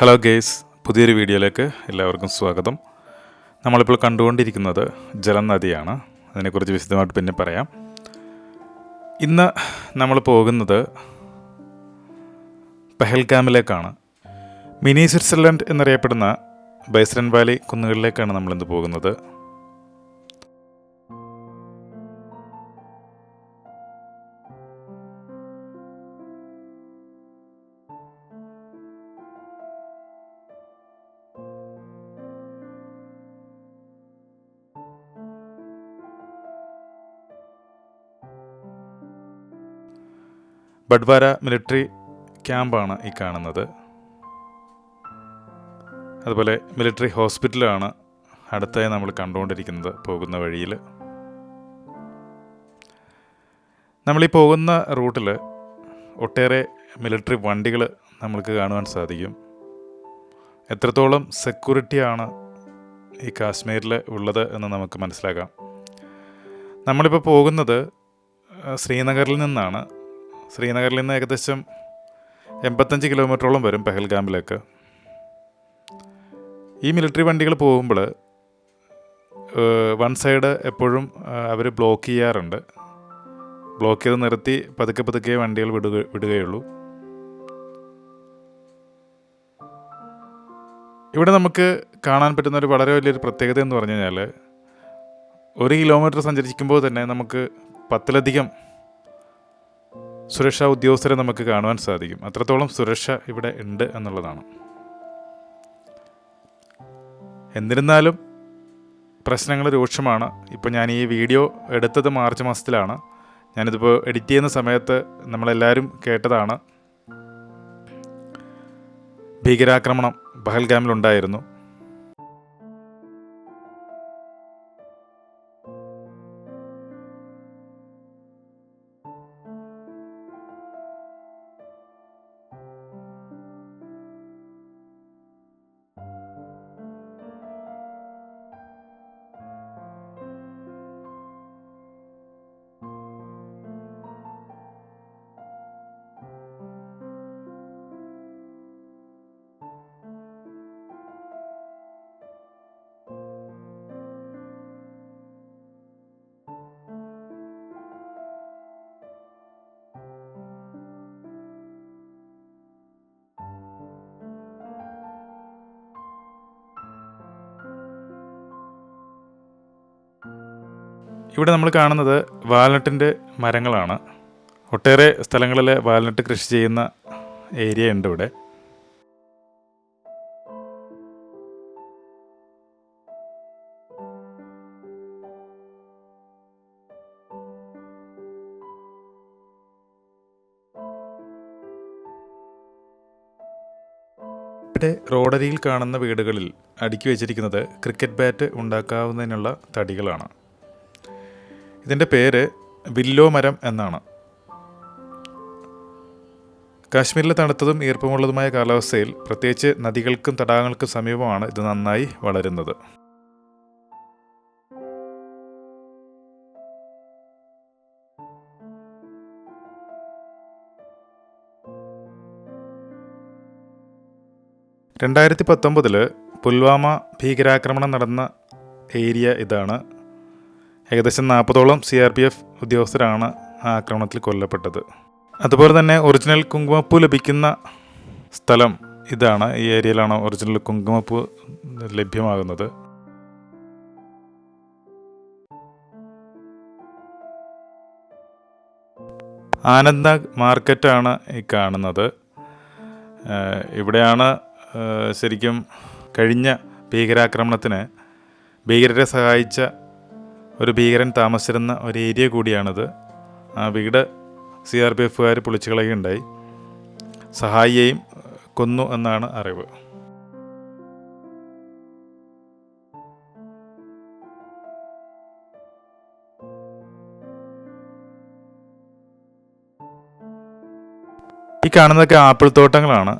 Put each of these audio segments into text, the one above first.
Hello guys, പുതിയൊരു വീഡിയോയിലേക്ക് എല്ലാവർക്കും സ്വാഗതം. നമ്മളിപ്പോൾ കണ്ടുകൊണ്ടിരിക്കുന്നത് ജലം നദിയാണ്. അതിനെക്കുറിച്ച് വിശദമായിട്ട് പിന്നെ പറയാം. ഇന്ന് നമ്മൾ പോകുന്നത് പെഹൽഗാമിലേക്കാണ്. മിനി സ്വിറ്റ്സർലൻഡ് എന്നറിയപ്പെടുന്ന ബൈസൺ വാലി കുന്നുകളിലേക്കാണ് നമ്മളിന്ന് പോകുന്നത്. ബഡ്വാര മിലിറ്ററി ക്യാമ്പാണ് ഈ കാണുന്നത്. അതുപോലെ മിലിറ്ററി ഹോസ്പിറ്റലാണ് അടുത്തായി നമ്മൾ കണ്ടുകൊണ്ടിരിക്കുന്നത് പോകുന്ന വഴിയിൽ. നമ്മളീ പോകുന്ന റൂട്ടിൽ ഒട്ടേറെ മിലിറ്ററി വണ്ടികൾ നമ്മൾക്ക് കാണുവാൻ സാധിക്കും. എത്രത്തോളം സെക്യൂരിറ്റിയാണ് ഈ കാശ്മീരിൽ ഉള്ളത് എന്ന് നമുക്ക് മനസ്സിലാക്കാം. നമ്മളിപ്പോൾ പോകുന്നത് ശ്രീനഗറിൽ നിന്നാണ്. ശ്രീനഗറിൽ നിന്ന് ഏകദേശം 85 കിലോമീറ്ററോളം വരും പെഹൽഗാമിലേക്ക്. ഈ മിലിറ്ററി വണ്ടികൾ പോകുമ്പോൾ വൺ സൈഡ് എപ്പോഴും അവർ ബ്ലോക്ക് ചെയ്യാറുണ്ട്. ബ്ലോക്ക് ചെയ്ത് നിർത്തി പതുക്കെ വണ്ടികൾ വിടുകയുള്ളൂ. ഇവിടെ നമുക്ക് കാണാൻ പറ്റുന്ന ഒരു വളരെ വലിയൊരു പ്രത്യേകത എന്ന് പറഞ്ഞു കഴിഞ്ഞാൽ 1 കിലോമീറ്റർ സഞ്ചരിക്കുമ്പോൾ തന്നെ നമുക്ക് 10ലധികം സുരക്ഷാ ഉദ്യോഗസ്ഥരെ നമുക്ക് കാണുവാൻ സാധിക്കും. അത്രത്തോളം സുരക്ഷ ഇവിടെ ഉണ്ട് എന്നുള്ളതാണ്. എന്നിരുന്നാലും പ്രശ്നങ്ങൾ രൂക്ഷമാണ്. ഇപ്പോൾ ഞാൻ ഈ വീഡിയോ എടുത്തത് മാർച്ച് മാസത്തിലാണ്. ഞാനിതിപ്പോൾ എഡിറ്റ് ചെയ്യുന്ന സമയത്ത് നമ്മളെല്ലാവരും കേട്ടതാണ്, ഭീകരാക്രമണം പഹൽഗാമിലുണ്ടായിരുന്നു. ഇവിടെ നമ്മൾ കാണുന്നത് വാൽനട്ടിൻ്റെ മരങ്ങളാണ്. ഒട്ടേറെ സ്ഥലങ്ങളിൽ വാൽനട്ട് കൃഷി ചെയ്യുന്ന ഏരിയ ഉണ്ട് ഇവിടെ. ഇവിടെ റോഡരിയിൽ കാണുന്ന വീടുകളിൽ അടുക്കി വെച്ചിരിക്കുന്നത് ക്രിക്കറ്റ് ബാറ്റ് ഉണ്ടാക്കാവുന്നതിനുള്ള തടികളാണ്. ഇതിൻ്റെ പേര് വില്ലോ മരം എന്നാണ്. കാശ്മീരിലെ തണുത്തതും ഈർപ്പമുള്ളതുമായ കാലാവസ്ഥയിൽ പ്രത്യേകിച്ച് നദികൾക്കും തടാകങ്ങൾക്കും സമീപമാണ് ഇത് നന്നായി വളരുന്നത്. (2019) പുൽവാമ ഭീകരാക്രമണം നടന്ന ഏരിയ ഇതാണ്. ഏകദേശം 40ഓളം CRPF ഉദ്യോഗസ്ഥരാണ് ആ ആക്രമണത്തിൽ കൊല്ലപ്പെട്ടത്. അതുപോലെ തന്നെ ഒറിജിനൽ കുങ്കുമപ്പൂ ലഭിക്കുന്ന സ്ഥലം ഇതാണ്. ഈ ഏരിയയിലാണ് ഒറിജിനൽ കുങ്കുമപ്പൂ ലഭ്യമാകുന്നത്. ആനന്ദ്നാഗ് മാർക്കറ്റാണ് ഈ കാണുന്നത്. ഇവിടെയാണ് ശരിക്കും കഴിഞ്ഞ ഭീകരാക്രമണത്തിന് ഭീകരരെ സഹായിച്ച ഒരു ഭീകരൻ താമസിച്ചിരുന്ന ഒരു ഏരിയ കൂടിയാണിത്. ആ വീട് CRPFകാർ പൊളിച്ചു കളയുകയുണ്ടായി. സഹായിയെയും കൊന്നു എന്നാണ് അറിവ്. ഈ കാണുന്നതൊക്കെ ആപ്പിൾ തോട്ടങ്ങളാണ്.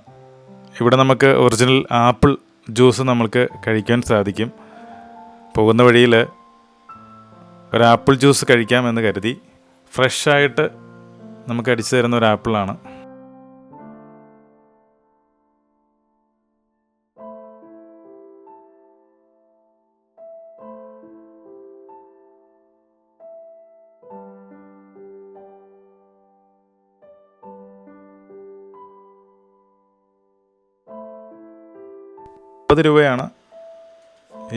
ഇവിടെ നമുക്ക് ഒറിജിനൽ ആപ്പിൾ ജ്യൂസ് നമുക്ക് കഴിക്കാൻ സാധിക്കും. പോകുന്ന വഴിയിൽ ഒരു ആപ്പിൾ ജ്യൂസ് കഴിക്കാമെന്ന് കരുതി ഫ്രഷായിട്ട് നമുക്ക് അടിച്ചു തരുന്ന ഒരു ആപ്പിളാണ്. 30 രൂപയാണ്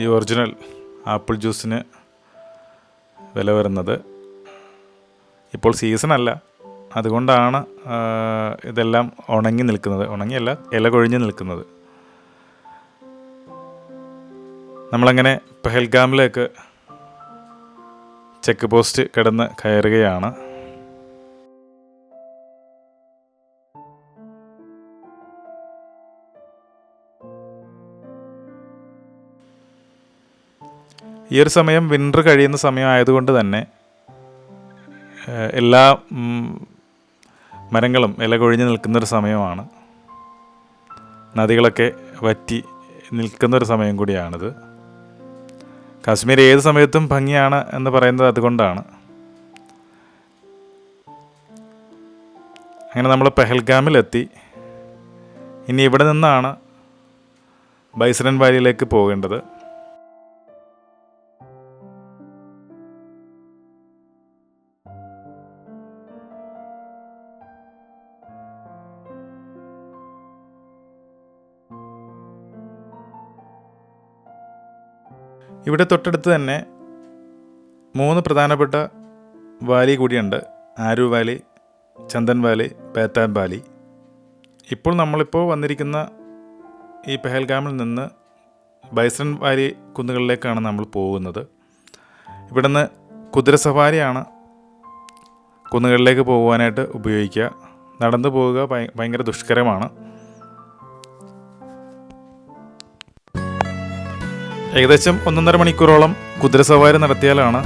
ഈ ഒറിജിനൽ ആപ്പിൾ ജ്യൂസിന് വില വരുന്നത്. ഇപ്പോൾ സീസണല്ല, അതുകൊണ്ടാണ് ഇതെല്ലാം ഉണങ്ങി നിൽക്കുന്നത്. ഉണങ്ങിയല്ല, ഇല കൊഴിഞ്ഞ് നിൽക്കുന്നത്. നമ്മളങ്ങനെ പെഹൽഗാമിലേക്ക് ചെക്ക് പോസ്റ്റ് കിടന്ന് കയറുകയാണ്. ഈ ഒരു സമയം വിൻ്റർ കഴിയുന്ന സമയം ആയതുകൊണ്ട് തന്നെ എല്ലാ മരങ്ങളും ഇല കൊഴിഞ്ഞ് നിൽക്കുന്നൊരു സമയമാണ്. നദികളൊക്കെ വറ്റി നിൽക്കുന്നൊരു സമയം കൂടിയാണിത്. കാശ്മീർ ഏത് സമയത്തും ഭംഗിയാണ് എന്ന് പറയുന്നത് അതുകൊണ്ടാണ്. അങ്ങനെ നമ്മൾ പെഹൽഗാമിലെത്തി. ഇനി ഇവിടെ നിന്നാണ് ബൈസരൻ വാലിയിലേക്ക് പോകേണ്ടത്. ഇവിടെ തൊട്ടടുത്ത് തന്നെ 3 പ്രധാനപ്പെട്ട വാലി കൂടിയുണ്ട്. ആരു വാലി, ചന്ദൻ വാലി, ബേതാൻ വാലി. നമ്മളിപ്പോൾ വന്നിരിക്കുന്ന ഈ പെഹൽഗാമിൽ നിന്ന് ബൈസൺ വാലി കുന്നുകളിലേക്കാണ് നമ്മൾ പോകുന്നത്. ഇവിടുന്ന് കുതിരസവാരിയാണ് കുന്നുകളിലേക്ക് പോകുവാനായിട്ട് ഉപയോഗിക്കുക. നടന്നു പോവുക ഭയങ്കര ദുഷ്കരമാണ്. ഏകദേശം 1.5 മണിക്കൂറോളം കുതിരസവാരി നടത്തിയാലാണ്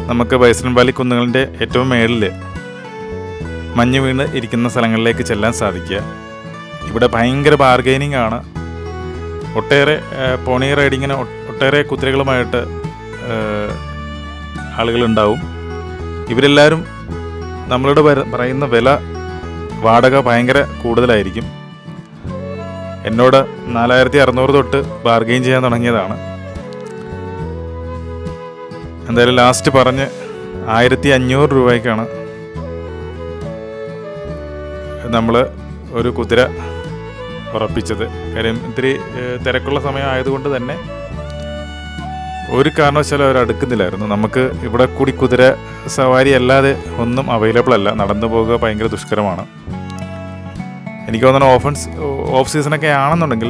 നമുക്ക് ബൈസൺ വാലി കുന്നുകളിൻ്റെ ഏറ്റവും മേളിൽ മഞ്ഞ് വീണ് ഇരിക്കുന്ന സ്ഥലങ്ങളിലേക്ക് ചെല്ലാൻ സാധിക്കുക. ഇവിടെ ഭയങ്കര ബാർഗൈനിങ് ആണ്. ഒട്ടേറെ പോണി റൈഡിങ്ങിന് ഒട്ടേറെ കുതിരകളുമായിട്ട് ആളുകളുണ്ടാവും. ഇവരെല്ലാവരും നമ്മളോട് പറയുന്ന വില വാടക ഭയങ്കര കൂടുതലായിരിക്കും. എന്നോട് 4600 തൊട്ട് ബാർഗെയിൻ ചെയ്യാൻ തുടങ്ങിയതാണ്. എന്തായാലും ലാസ്റ്റ് പറഞ്ഞ് 1500 രൂപയ്ക്കാണ് നമ്മൾ ഒരു കുതിര ഉറപ്പിച്ചത്. കാര്യം ഇത്തിരി തിരക്കുള്ള സമയം ആയതുകൊണ്ട് തന്നെ ഒരു കാരണവശാലും അവർ അടുക്കുന്നില്ലായിരുന്നു. നമുക്ക് ഇവിടെ കൂടി കുതിര സവാരി അല്ലാതെ ഒന്നും അവൈലബിൾ അല്ല. നടന്നു പോകുക ഭയങ്കര ദുഷ്കരമാണ്. എനിക്ക് തോന്നുന്നു ഓഫ് സീസണൊക്കെ ആണെന്നുണ്ടെങ്കിൽ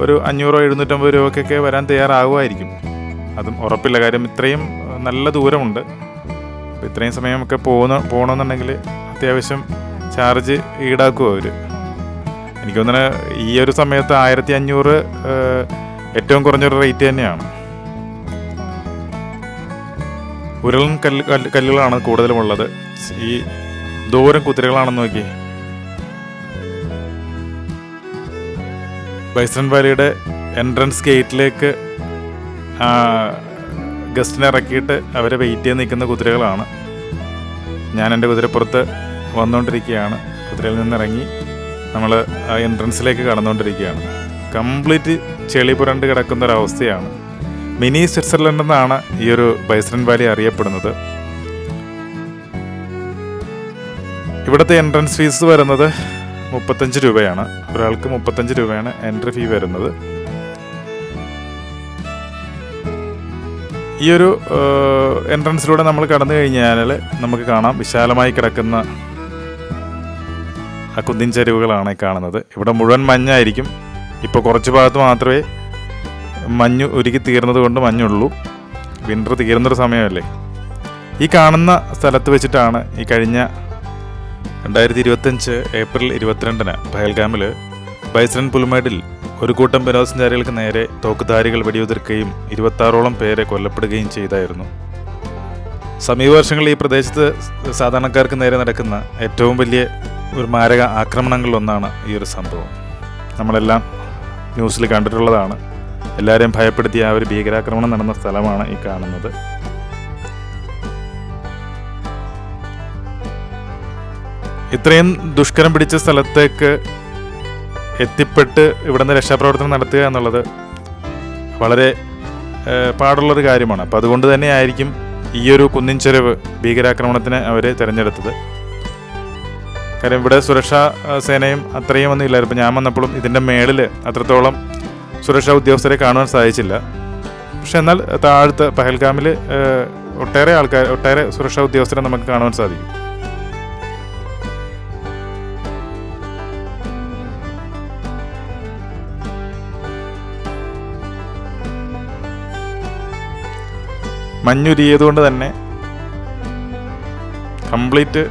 ഒരു 500-750 രൂപയ്ക്കൊക്കെ വരാൻ തയ്യാറാകുമായിരിക്കും. അതും ഉറപ്പില്ല. കാര്യം ഇത്രയും നല്ല ദൂരമുണ്ട്. അപ്പോൾ ഇത്രയും സമയമൊക്കെ പോകണമെന്നുണ്ടെങ്കിൽ അത്യാവശ്യം ചാർജ് ഈടാക്കും അവർ. എനിക്ക് തോന്നുന്നു ഈ ഒരു സമയത്ത് 1500 ഏറ്റവും കുറഞ്ഞൊരു റേറ്റ് തന്നെയാണ്. ഉരുളൻ കല്ലുകളാണ് കൂടുതലുമുള്ളത്. ഈ ദൂരം കുതിരകളാണെന്ന് നോക്കി. ബൈസൺ വാലിയുടെ എൻട്രൻസ് ഗേറ്റിലേക്ക് ഗസ്റ്റിനെ ഇറക്കിയിട്ട് അവരെ വെയിറ്റ് ചെയ്ത് നിൽക്കുന്ന കുതിരകളാണ്. ഞാൻ എൻ്റെ കുതിരപ്പുറത്ത് വന്നുകൊണ്ടിരിക്കുകയാണ്. കുതിരയിൽ നിന്നിറങ്ങി നമ്മൾ ആ എൻട്രൻസിലേക്ക് കടന്നുകൊണ്ടിരിക്കുകയാണ്. കംപ്ലീറ്റ് ചെളി പുരണ്ട് കിടക്കുന്നൊരവസ്ഥയാണ്. മിനി സ്വിറ്റ്സർലൻഡ് എന്നാണ് ഈ ഒരു ബൈസൺ വാലി അറിയപ്പെടുന്നത്. ഇവിടുത്തെ എൻട്രൻസ് ഫീസ് വരുന്നത് 35 രൂപയാണ്. ഒരാൾക്ക് 35 രൂപയാണ് എൻട്രി ഫീ വരുന്നത്. ഈ ഒരു എൻട്രൻസിലൂടെ നമ്മൾ കടന്നു കഴിഞ്ഞാൽ നമുക്ക് കാണാം വിശാലമായി കിടക്കുന്ന ആ കുന്നിൻ ചരിവുകളാണ് കാണുന്നത്. ഇവിടെ മുഴുവൻ മഞ്ഞായിരിക്കും. ഇപ്പോൾ കുറച്ച് ഭാഗത്ത് മാത്രമേ മഞ്ഞ് ഉരുകി തീർന്നത് കൊണ്ട് മഞ്ഞുള്ളൂ. വിൻ്റർ തീരുന്നൊരു സമയമല്ലേ. ഈ കാണുന്ന സ്ഥലത്ത് വെച്ചിട്ടാണ് ഈ കഴിഞ്ഞ 2025 ഏപ്രിൽ 22-ന് പെഹൽഗാമിൽ ബൈസൺ പുൽമേടിൽ ഒരു കൂട്ടം വിനോദസഞ്ചാരികൾക്ക് നേരെ തോക്കുധാരികൾ വെടിയുതിർക്കുകയും 26ഓളം പേരെ കൊല്ലപ്പെടുകയും ചെയ്തായിരുന്നു. സമീപ വർഷങ്ങളിൽ ഈ പ്രദേശത്ത് സാധാരണക്കാർക്ക് നേരെ നടക്കുന്ന ഏറ്റവും വലിയ ഒരു മാരക ആക്രമണങ്ങളിലൊന്നാണ് ഈ ഒരു സംഭവം. നമ്മളെല്ലാം ന്യൂസിൽ കണ്ടിട്ടുള്ളതാണ്. എല്ലാവരെയും ഭയപ്പെടുത്തിയ ആ ഒരു ഭീകരാക്രമണം നടന്ന സ്ഥലമാണ് ഈ കാണുന്നത്. ഇത്രയും ദുഷ്കരം പിടിച്ച സ്ഥലത്തേക്ക് എത്തിപ്പെട്ട് ഇവിടെ നിന്ന് രക്ഷാപ്രവർത്തനം നടത്തുക എന്നുള്ളത് വളരെ പാടുള്ളൊരു കാര്യമാണ്. അപ്പോൾ അതുകൊണ്ട് തന്നെ ആയിരിക്കും ഈ ഒരു കുന്നിൻ ചെരുവ് ഭീകരാക്രമണത്തിന് അവർ തിരഞ്ഞെടുത്തത്. കാര്യം ഇവിടെ സുരക്ഷാ സേനയും അത്രയും ഒന്നും ഇല്ലായിരുന്നു. ഇപ്പോൾ ഞാൻ വന്നപ്പോഴും ഇതിൻ്റെ മേളിൽ അത്രത്തോളം സുരക്ഷാ ഉദ്യോഗസ്ഥരെ കാണുവാൻ സാധിച്ചില്ല. പക്ഷെ എന്നാൽ താഴത്ത് പഹൽഗാമിൽ ഒട്ടേറെ സുരക്ഷാ ഉദ്യോഗസ്ഥരെ നമുക്ക് കാണുവാൻ സാധിക്കും. മഞ്ഞുരിയതുകൊണ്ട് തന്നെ കംപ്ലീറ്റ്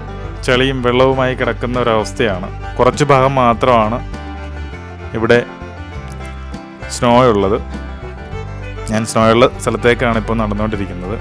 ചെളിയും വെള്ളവുമായി കിടക്കുന്ന ഒരവസ്ഥയാണ്. കുറച്ച് ഭാഗം മാത്രമാണ് ഇവിടെ സ്നോ ഉള്ളത്. ഞാൻ സ്നോ ഉള്ള സ്ഥലത്തേക്കാണ് ഇപ്പോൾ നടന്നുകൊണ്ടിരിക്കുന്നത്.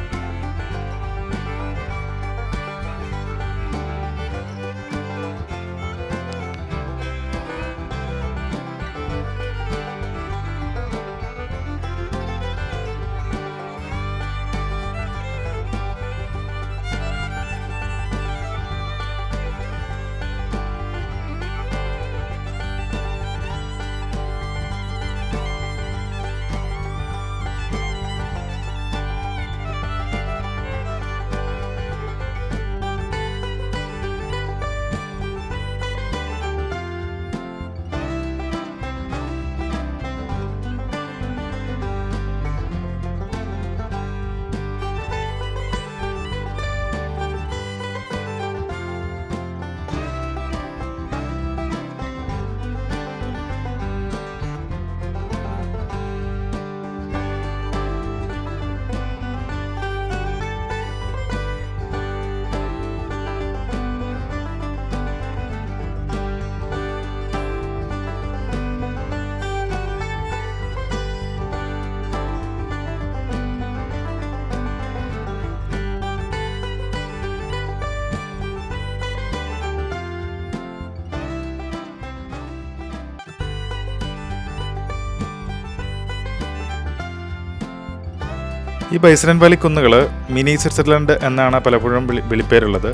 ഈ ബൈസൺ വാലി കുന്നുകൾ മിനി സ്വിറ്റ്സർലൻഡ് എന്നാണ് പലപ്പോഴും വിളിപ്പേരുള്ളത്.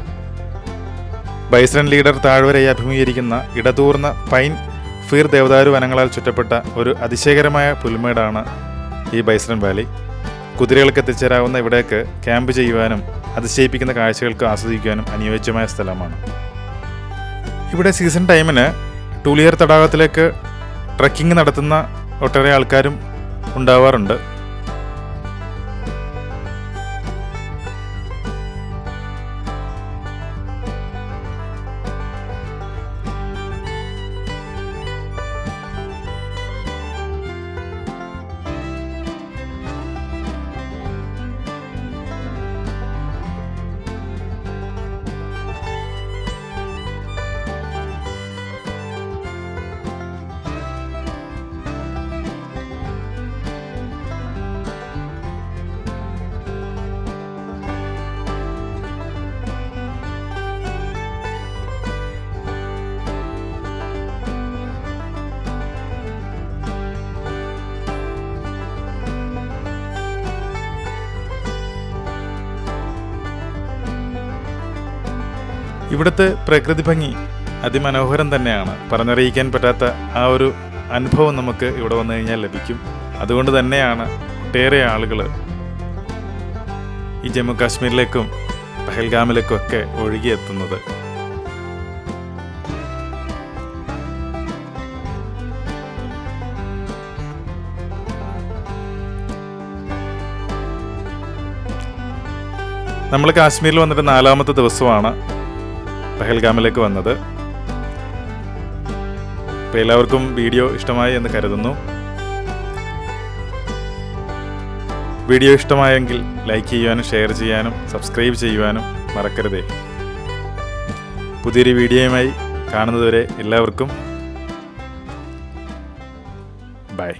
ബൈസൺ ലീഡർ താഴ്വരയെ അഭിമുഖീകരിക്കുന്ന ഇടതൂർന്ന പൈൻ ഫീർ ദേവദാരു വനങ്ങളാൽ ചുറ്റപ്പെട്ട ഒരു അതിശയകരമായ പുൽമേടാണ് ഈ ബൈസൺ വാലി. കുതിരകൾക്ക് എത്തിച്ചേരാവുന്ന ഇവിടേക്ക് ക്യാമ്പ് ചെയ്യുവാനും അതിശയിപ്പിക്കുന്ന കാഴ്ചകൾക്ക് ആസ്വദിക്കുവാനും അനുയോജ്യമായ സ്ഥലമാണ്. ഇവിടെ സീസൺ ടൈമിന് ടൂലിയർ തടാകത്തിലേക്ക് ട്രക്കിംഗ് നടത്തുന്ന ഒട്ടേറെ ആൾക്കാരും ഉണ്ടാവാറുണ്ട്. ഇവിടുത്തെ പ്രകൃതി ഭംഗി അതിമനോഹരം തന്നെയാണ്. പറഞ്ഞറിയിക്കാൻ പറ്റാത്ത ആ ഒരു അനുഭവം നമുക്ക് ഇവിടെ വന്നു കഴിഞ്ഞാൽ ലഭിക്കും. അതുകൊണ്ട് തന്നെയാണ് ഒട്ടേറെ ആളുകൾ ഈ ജമ്മു കാശ്മീരിലേക്കും പഹൽഗാമിലേക്കും ഒക്കെ ഒഴുകിയെത്തുന്നത്. നമ്മൾ കാശ്മീരിൽ വന്നിട്ട് 4ാമത്തെ ദിവസമാണ് പഹൽഗാമിലേക്ക് വന്നത്. അപ്പോൾ എല്ലാവർക്കും വീഡിയോ ഇഷ്ടമായി എന്ന് കരുതുന്നു. വീഡിയോ ഇഷ്ടമായെങ്കിൽ ലൈക്ക് ചെയ്യാനും ഷെയർ ചെയ്യാനും സബ്സ്ക്രൈബ് ചെയ്യുവാനും മറക്കരുതേ. പുതിയൊരു വീഡിയോയുമായി കാണുന്നതുവരെ എല്ലാവർക്കും ബൈ.